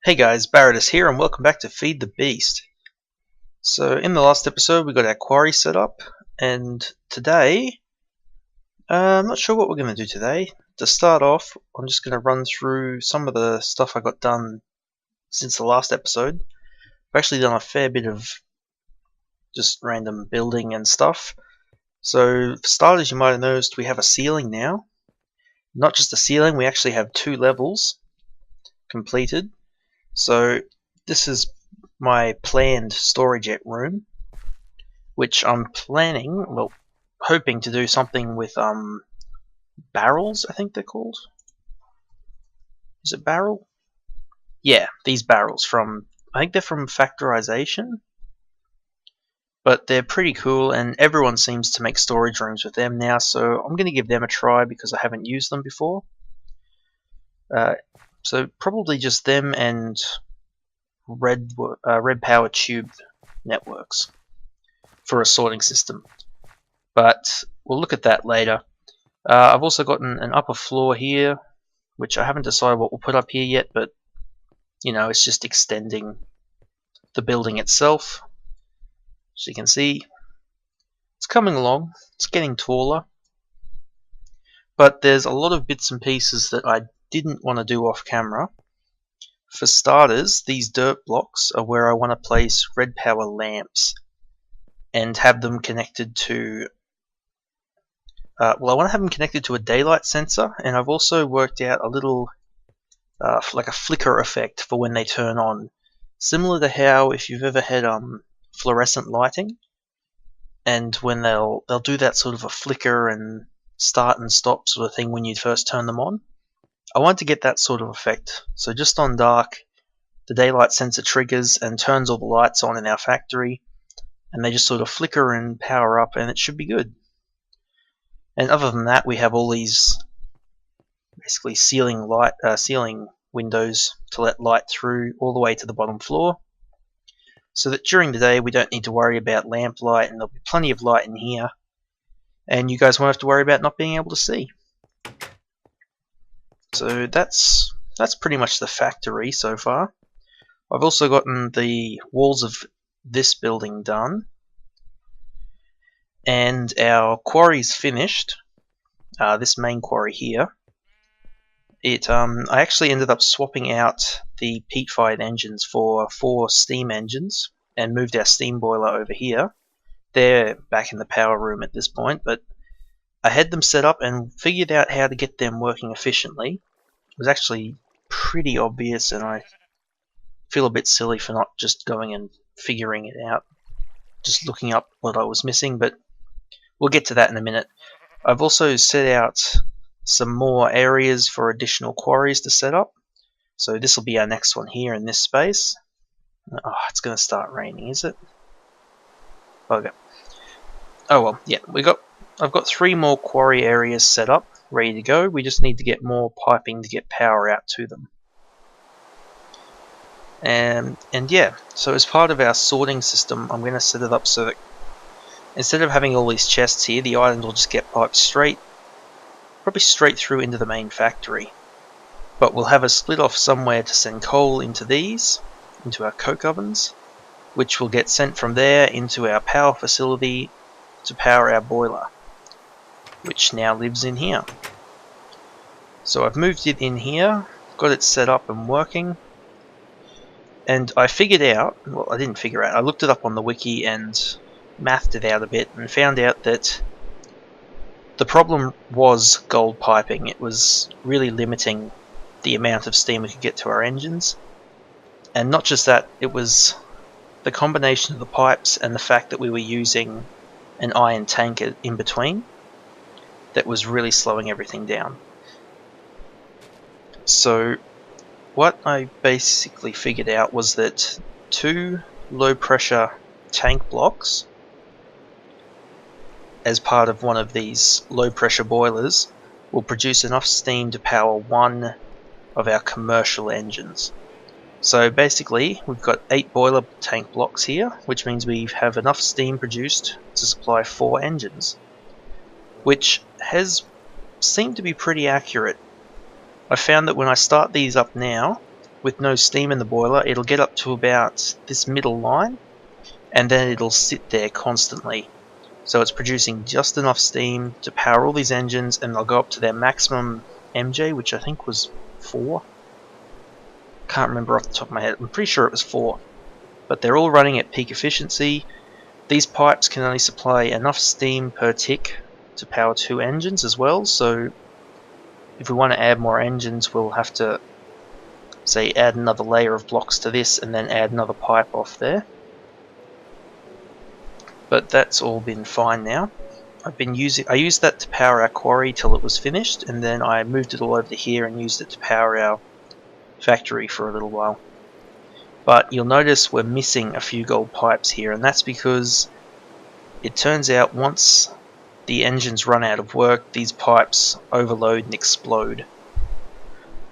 Hey guys, Barrettus here and welcome back to Feed the Beast. So in the last episode we got our quarry set up, and today, I'm not sure what we're going to do today. To start off, I'm just going to run through some of the stuff I got done since the last episode. I've actually done a fair bit of just random building and stuff. So for starters, you might have noticed we have a ceiling now. Not just a ceiling, we actually have 2 levels completed. So this is my planned storage room, which I'm planning, well, hoping to do something with barrels, I think they're called. Is it barrel? Yeah, these barrels I think they're from Factorization, but they're pretty cool, and everyone seems to make storage rooms with them now, so I'm going to give them a try because I haven't used them before. So probably just them and red power tube networks for a sorting system, but we'll look at that later. I've also got an upper floor here, which I haven't decided what we'll put up here yet, but you know, it's just extending the building itself. As you can see, it's coming along, it's getting taller, but there's a lot of bits and pieces that I didn't want to do off camera. For starters, these dirt blocks are where I want to place red power lamps and have them connected to I want to have them connected to a daylight sensor, and I've also worked out a little like a flicker effect for when they turn on, similar to how if you've ever had fluorescent lighting, and when they'll do that sort of a flicker and start and stop sort of thing when you first turn them on. I want to get that sort of effect. So just on dark, the daylight sensor triggers and turns all the lights on in our factory, and they just sort of flicker and power up, and it should be good. And other than that, we have all these basically ceiling windows to let light through all the way to the bottom floor, so that during the day we don't need to worry about lamp light, and there'll be plenty of light in here, and you guys won't have to worry about not being able to see. So that's pretty much the factory so far. I've also gotten the walls of this building done, and our quarry's finished. This main quarry here. I actually ended up swapping out the peat-fired engines for 4 steam engines and moved our steam boiler over here. They're back in the power room at this point, but I had them set up and figured out how to get them working efficiently. It was actually pretty obvious, and I feel a bit silly for not just going and figuring it out, just looking up what I was missing, but we'll get to that in a minute. I've also set out some more areas for additional quarries to set up. So this will be our next one here in this space. Oh, it's going to start raining, is it? Okay. Oh well, yeah, I've got 3 more quarry areas set up, ready to go. We just need to get more piping to get power out to them. And yeah, so as part of our sorting system, I'm going to set it up so that instead of having all these chests here, the items will just get piped probably straight through into the main factory. But we'll have a split off somewhere to send coal into these, into our coke ovens, which will get sent from there into our power facility to power our boiler, which now lives in here. So I've moved it in here, got it set up and working, and I figured out, well, I didn't figure out, I looked it up on the wiki and mathed it out a bit and found out that the problem was gold piping. It was really limiting the amount of steam we could get to our engines, and not just that, it was the combination of the pipes and the fact that we were using an iron tank in between that was really slowing everything down. So what I basically figured out was that 2 low pressure tank blocks as part of one of these low pressure boilers will produce enough steam to power 1 of our commercial engines. So basically we've got 8 boiler tank blocks here, which means we have enough steam produced to supply 4 engines, which seemed to be pretty accurate. I found that when I start these up now, with no steam in the boiler, it'll get up to about this middle line, and then it'll sit there constantly. So it's producing just enough steam to power all these engines, and they'll go up to their maximum MJ, which I think was 4. Can't remember off the top of my head. I'm pretty sure it was 4. But they're all running at peak efficiency. These pipes can only supply enough steam per tick to power 2 engines as well, so if we want to add more engines, we'll have to, say, add another layer of blocks to this and then add another pipe off there. But that's all been fine now. I used that to power our quarry till it was finished, and then I moved it all over to here and used it to power our factory for a little while. But you'll notice we're missing a few gold pipes here, and that's because it turns out once the engines run out of work, these pipes overload and explode.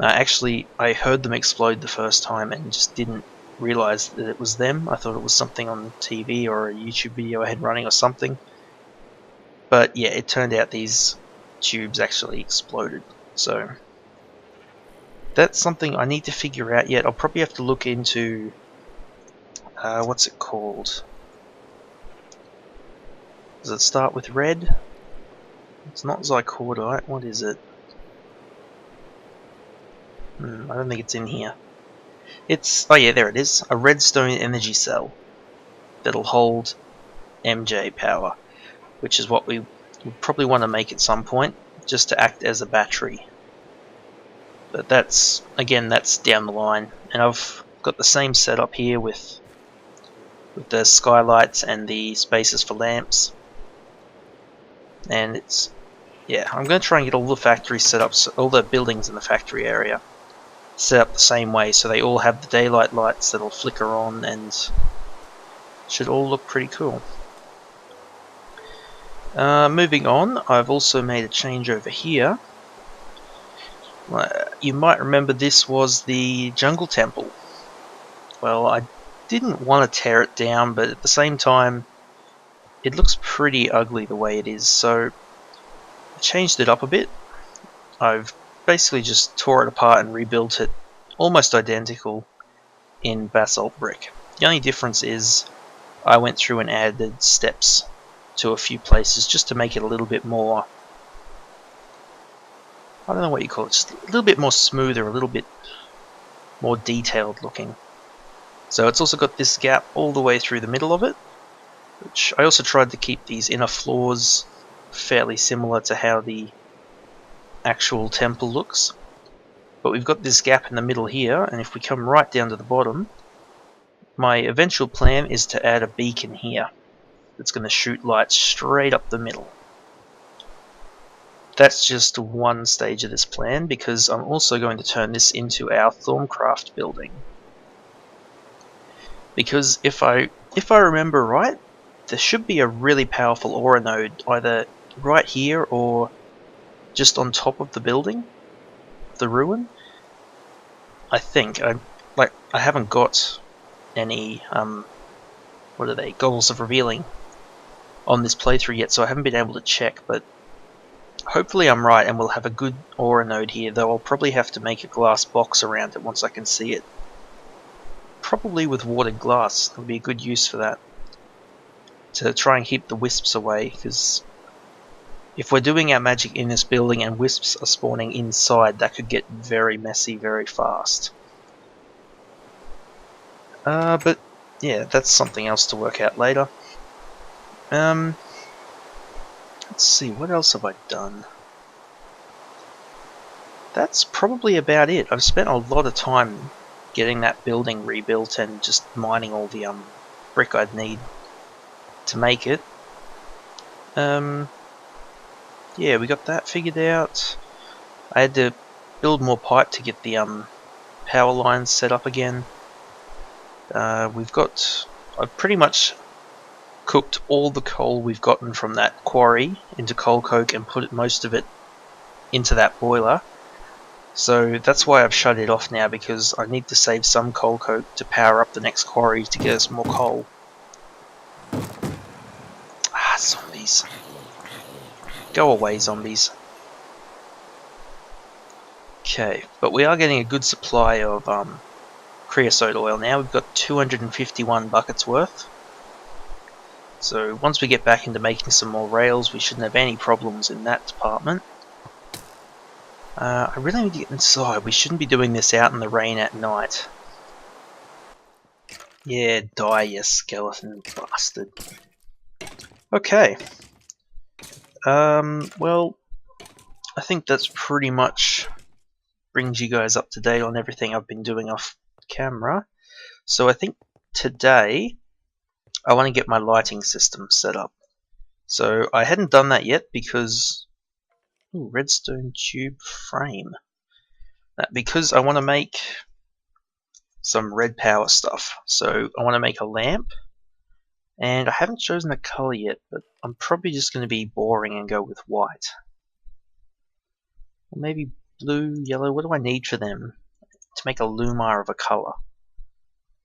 Actually, I heard them explode the first time and just didn't realize that it was them. I thought it was something on TV or a YouTube video I had running or something. But yeah, it turned out these tubes actually exploded. So that's something I need to figure out yet. I'll probably have to look into what's it called? Does it start with red? It's not Zycordite. What is it? I don't think it's in here. It's, oh yeah, there it is. A redstone energy cell that'll hold MJ power, which is what we would probably want to make at some point, just to act as a battery. But that's, again, that's down the line. And I've got the same setup here with the skylights and the spaces for lamps. And it's, yeah, I'm going to try and get all the factories set up, so all the buildings in the factory area set up the same way, so they all have the daylight lights that'll flicker on, and should all look pretty cool. Moving on, I've also made a change over here. You might remember this was the jungle temple. Well, I didn't want to tear it down, but at the same time it looks pretty ugly the way it is, so I changed it up a bit. I've basically just tore it apart and rebuilt it almost identical in basalt brick. The only difference is I went through and added steps to a few places just to make it a little bit more, I don't know what you call it, just a little bit more smoother, a little bit more detailed looking. So it's also got this gap all the way through the middle of it, which I also tried to keep these inner floors fairly similar to how the actual temple looks. But we've got this gap in the middle here, and if we come right down to the bottom, my eventual plan is to add a beacon here that's going to shoot light straight up the middle. That's just one stage of this plan, because I'm also going to turn this into our Thorncraft building. Because if I remember right, there should be a really powerful aura node either right here or just on top of the building, the ruin. I think I haven't got any what are they, goggles of revealing on this playthrough yet, so I haven't been able to check, but hopefully I'm right and we'll have a good aura node here, though I'll probably have to make a glass box around it once I can see it. Probably with watered glass, there'll be a good use for that, to try and keep the wisps away, because if we're doing our magic in this building and wisps are spawning inside, that could get very messy very fast. But yeah, that's something else to work out later. Let's see, what else have I done? That's probably about it. I've spent a lot of time getting that building rebuilt and just mining all the brick I'd need to make it. Yeah, we got that figured out. I had to build more pipe to get the power lines set up again. I've pretty much cooked all the coal we've gotten from that quarry into coal coke and put most of it into that boiler. So that's why I've shut it off now, because I need to save some coal coke to power up the next quarry to get us more coal. Ah, zombies. Go away, zombies. Okay, but we are getting a good supply of creosote oil now. We've got 251 buckets worth. So once we get back into making some more rails, we shouldn't have any problems in that department. I really need to get inside. We shouldn't be doing this out in the rain at night. Yeah, die, you skeleton bastard. Okay. Well, I think that's pretty much brings you guys up to date on everything I've been doing off camera. So I think today I want to get my lighting system set up. So I hadn't done that yet because redstone tube frame. Because I want to make some red power stuff. So I want to make a lamp, and I haven't chosen a color yet, but I'm probably just going to be boring and go with white. Or maybe blue, yellow. What do I need for them to make a lumar of a color?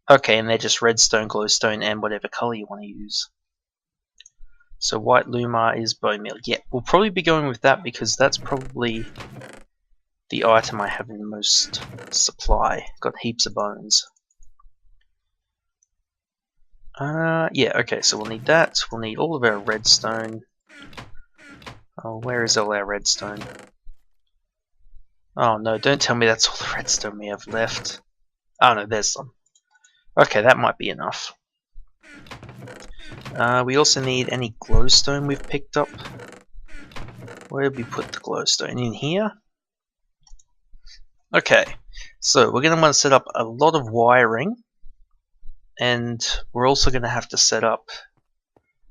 Okay, and they're just redstone, glowstone, and whatever color you want to use. So white lumar is bone meal. Yeah, we'll probably be going with that because that's probably the item I have in the most supply. Got heaps of bones. Yeah, okay, so we'll need that. We'll need all of our redstone. Oh, where is all our redstone? Oh no, don't tell me that's all the redstone we have left. Oh no, there's some. Okay, that might be enough. We also need any glowstone we've picked up. Where did we put the glowstone? In here? Okay, so we're going to want to set up a lot of wiring, and we're also going to have to set up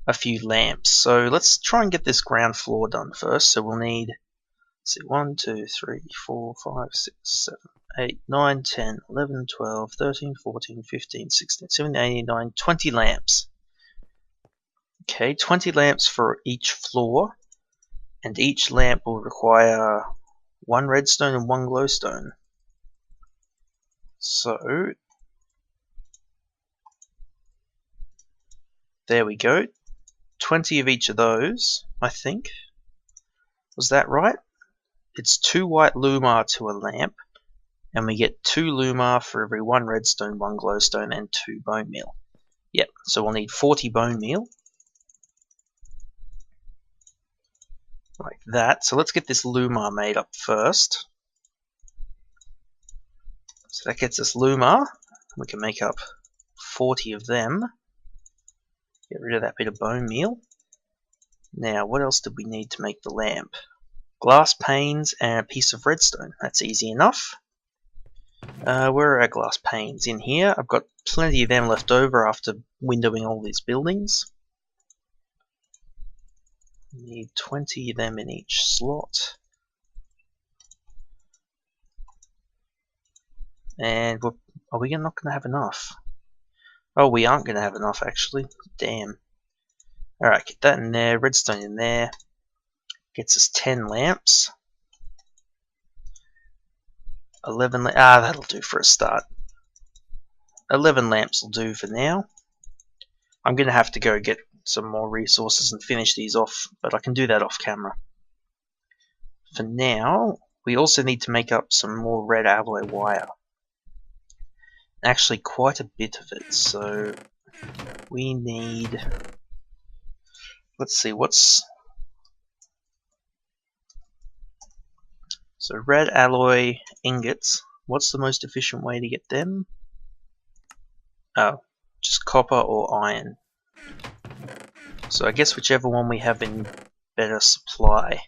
a few lamps. So let's try and get this ground floor done first. So we'll need, let's see, 1, 2, 3, 4, 5, 6, 7, 8, 9, 10, 11, 12, 13, 14, 15, 16, 17, 18, 19, 20 lamps. Okay, 20 lamps for each floor, and each lamp will require 1 redstone and 1 glowstone. So there we go. 20 of each of those, I think. Was that right? It's 2 white lumar to a lamp, and we get 2 lumar for every 1 redstone, 1 glowstone, and 2 bone meal. Yep, so we'll need 40 bone meal. Like that. So let's get this lumar made up first. So that gets us lumar. We can make up 40 of them. Get rid of that bit of bone meal. Now, what else did we need to make the lamp? Glass panes and a piece of redstone. That's easy enough. Where are our glass panes? In here. I've got plenty of them left over after windowing all these buildings. Need 20 of them in each slot. And are we not going to have enough? Oh, we aren't going to have enough actually. Damn. Alright, get that in there. Redstone in there. Gets us 10 lamps. 11 that'll do for a start. 11 lamps will do for now. I'm going to have to go get some more resources and finish these off, but I can do that off camera. For now, we also need to make up some more red alloy wire. Actually, quite a bit of it, so we need... Let's see, what's... So red alloy ingots, what's the most efficient way to get them? Oh, just copper or iron. So I guess whichever one we have in better supply.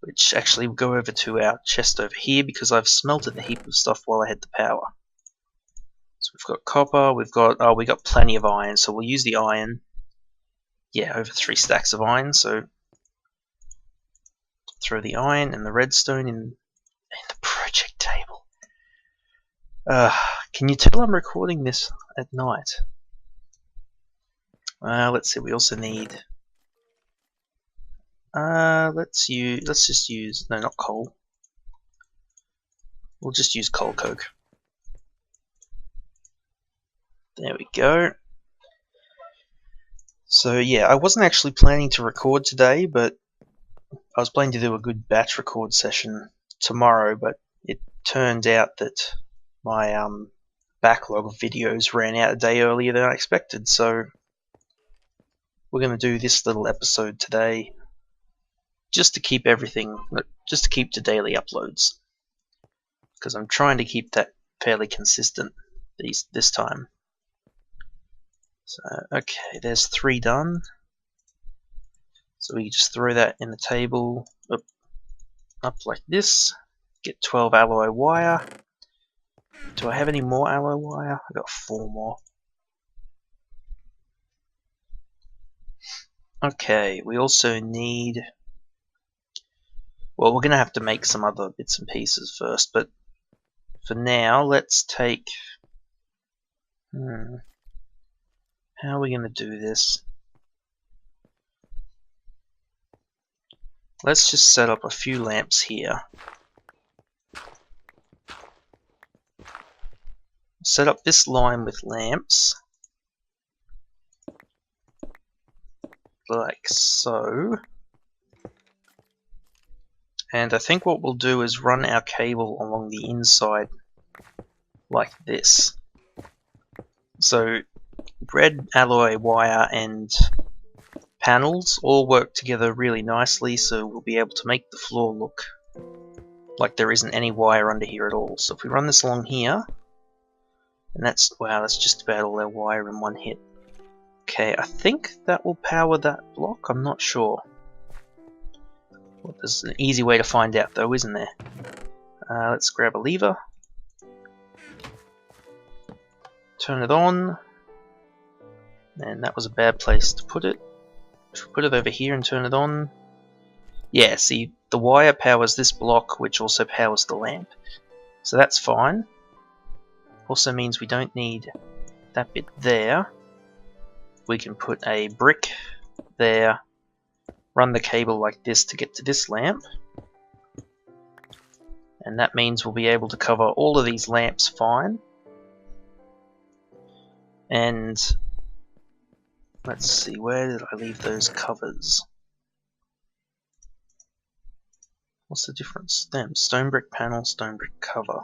Which actually will go over to our chest over here because I've smelted a heap of stuff while I had the power. So we've got copper, we got plenty of iron, so we'll use the iron. Yeah, over 3 stacks of iron, so throw the iron and the redstone in the project table. Can you tell I'm recording this at night? Let's see, we also need... let's just use... No, not coal. We'll just use coal coke. There we go. So yeah, I wasn't actually planning to record today, but I was planning to do a good batch record session tomorrow, but it turned out that my backlog of videos ran out a day earlier than I expected, so we're going to do this little episode today just to keep to daily uploads, because I'm trying to keep that fairly consistent this time. So okay, there's 3 done. So we just throw that in the table up like this. Get 12 alloy wire. Do I have any more alloy wire? I got 4 more. Okay, we also need... Well, we're going to have to make some other bits and pieces first, but for now, let's take... How are we going to do this? Let's just set up a few lamps here. Set up this line with lamps. Like so. And I think what we'll do is run our cable along the inside like this. So red alloy wire and panels all work together really nicely, so we'll be able to make the floor look like there isn't any wire under here at all. So if we run this along here, and that's just about all our wire in one hit. Okay, I think that will power that block, I'm not sure. Well, there's an easy way to find out though, isn't there? Let's grab a lever, turn it on, and that was a bad place to put it. If we put it over here and turn it on, yeah, see, the wire powers this block, which also powers the lamp. So that's fine. Also means we don't need that bit there. We can put a brick there, run the cable like this to get to this lamp, and that means we'll be able to cover all of these lamps fine. And let's see, where did I leave those covers? What's the difference? Them, stone brick panel, stone brick cover.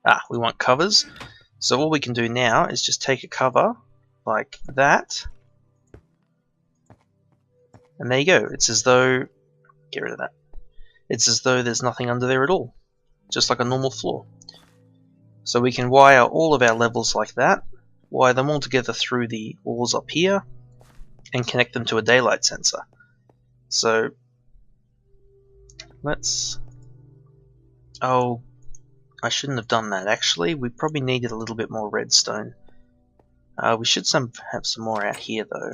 Ah, we want covers. So all we can do now is just take a cover like that. And there you go. It's as though, get rid of that. It's as though there's nothing under there at all. Just like a normal floor. So we can wire all of our levels like that. Wire them all together through the walls up here. And connect them to a daylight sensor. So let's... Oh, I shouldn't have done that actually. We probably needed a little bit more redstone. We should have some more out here though.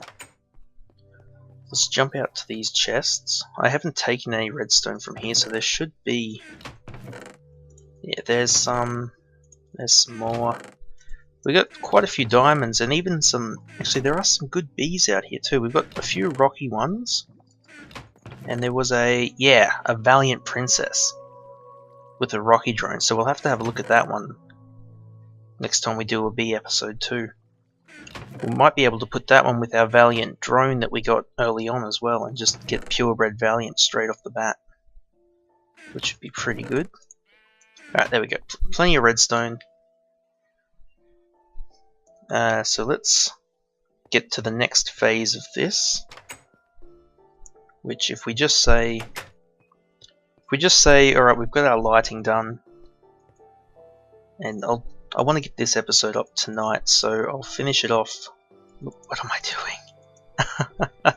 Let's jump out to these chests. I haven't taken any redstone from here, so there should be... Yeah, there's some more. We got quite a few diamonds and even some... Actually, there are some good bees out here too. We've got a few rocky ones. And there was a Valiant Princess with a rocky drone. So we'll have to have a look at that one next time we do a bee episode too. We might be able to put that one with our Valiant drone that we got early on as well and just get purebred Valiant straight off the bat. Which would be pretty good. Alright, there we go. Plenty of redstone. So let's get to the next phase of this, which if we just say, alright, we've got our lighting done, and I want to get this episode up tonight, so I'll finish it off. What am I doing?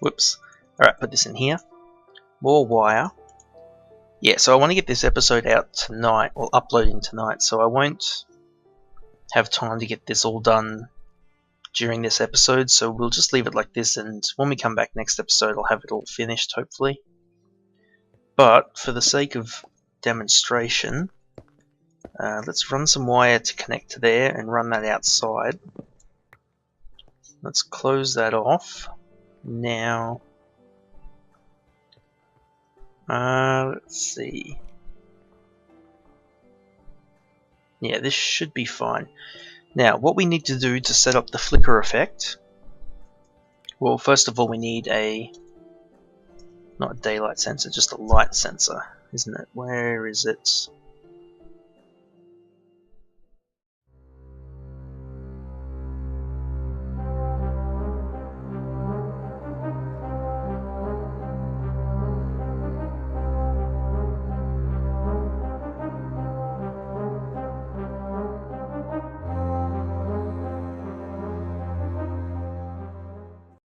Whoops. Alright, put this in here. More wire. Yeah, so I want to get this episode out tonight, or uploading tonight, so I won't have time to get this all done during this episode, so we'll just leave it like this, and when we come back next episode I'll have it all finished hopefully. But for the sake of demonstration, let's run some wire to connect to there and run that outside. Let's close that off. Now, let's see. Yeah, this should be fine. Now, what we need to do to set up the flicker effect, well, first of all we need not a daylight sensor, just a light sensor, isn't it? Where is it?